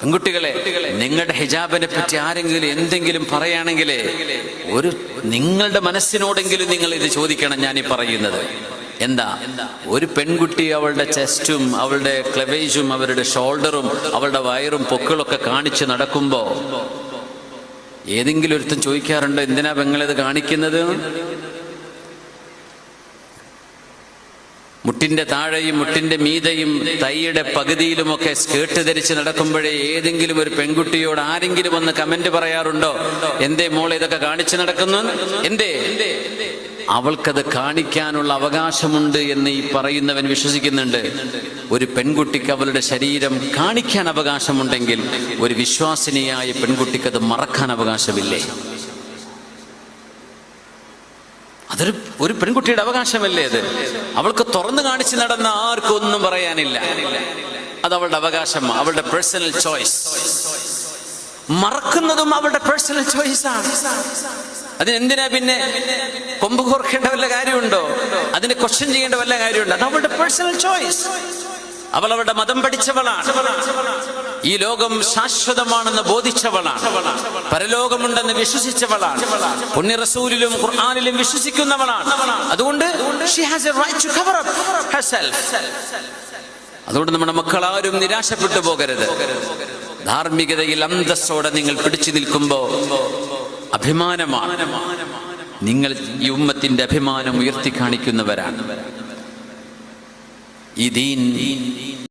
പെൺകുട്ടികളെ, നിങ്ങളുടെ ഹിജാബിനെ പറ്റി ആരെങ്കിലും എന്തെങ്കിലും പറയുകയാണെങ്കിൽ നിങ്ങളുടെ മനസ്സിനോടെങ്കിലും നിങ്ങൾ ഇത് ചോദിക്കണം. ഞാൻ ഈ പറയുന്നത് എന്താ? ഒരു പെൺകുട്ടി അവളുടെ ചെസ്റ്റും അവളുടെ ക്ലെവേജും അവരുടെ ഷോൾഡറും അവളുടെ വയറും പൊക്കിളൊക്കെ കാണിച്ച് നടക്കുമ്പോ ഏതെങ്കിലും ഒരുത്തൻ ചോദിക്കാറുണ്ടോ എന്തിനാ പെങ്ങളിത് കാണിക്കുന്നത്? മുട്ടിന്റെ താഴെയും മുട്ടിന്റെ മീതയും തൈയുടെ പകുതിയിലുമൊക്കെ സ്കേർട്ട് ധരിച്ച് നടക്കുമ്പോഴേ ഏതെങ്കിലും ഒരു പെൺകുട്ടിയോട് ആരെങ്കിലും ഒന്ന് കമന്റ് പറയാറുണ്ടോ, എന്തേ മോളെ ഇതൊക്കെ കാണിച്ചു നടക്കുന്നു? എന്തേ? അവൾക്കത് കാണിക്കാനുള്ള അവകാശമുണ്ട് എന്ന് ഈ പറയുന്നവൻ വിശ്വസിക്കുന്നുണ്ട്. ഒരു പെൺകുട്ടിക്ക് അവളുടെ ശരീരം കാണിക്കാൻ അവകാശമുണ്ടെങ്കിൽ ഒരു വിശ്വാസിനിയായ പെൺകുട്ടിക്ക് അത് മറക്കാൻ അവകാശമില്ലേ? ഒരു പെൺകുട്ടിയുടെ അവകാശമല്ലേ അത്? അവൾക്ക് തുറന്നു കാണിച്ച് നടന്ന ആർക്കും ഒന്നും പറയാനില്ല. അത് അവളുടെ അവകാശം, അവളുടെ പേഴ്സണൽ ചോയ്സ്. മറക്കുന്നതും അവളുടെ പേഴ്സണൽ ചോയ്സാണ്. അതിനെന്തിനാ പിന്നെ കൊമ്പ് കോർക്കേണ്ട വല്ല കാര്യമുണ്ടോ? അതിനെ ക്വസ്റ്റ്യൻ ചെയ്യേണ്ട വല്ല കാര്യമുണ്ടോ? അത് അവളുടെ പേഴ്സണൽ ചോയ്സ്. അവൾ അവളുടെ മതം പഠിച്ചവളാണ്. ഈ ലോകം ശാശ്വതമാണെന്ന് ബോധിച്ചവളാണ്. പരലോകമുണ്ടെന്ന് വിശ്വസിച്ചവളാണ്. പുണ്യ റസൂലിലും ഖുർആനിലും വിശ്വസിക്കുന്നവളാണ്. അതുകൊണ്ട് she has a right to cover up herself. അതുകൊണ്ട് നമ്മുടെ മക്കളാരും നിരാശപ്പെട്ടു പോകരുത്. ധാർമ്മികതയിൽ അന്തസ്സോടെ നിങ്ങൾ പിടിച്ചു നിൽക്കുമ്പോ അഭിമാനമാണ്. നിങ്ങൾ ഈ ഉമ്മത്തിന്റെ അഭിമാനം ഉയർത്തി കാണിക്കുന്നവരാണ്. ഈ ദീൻ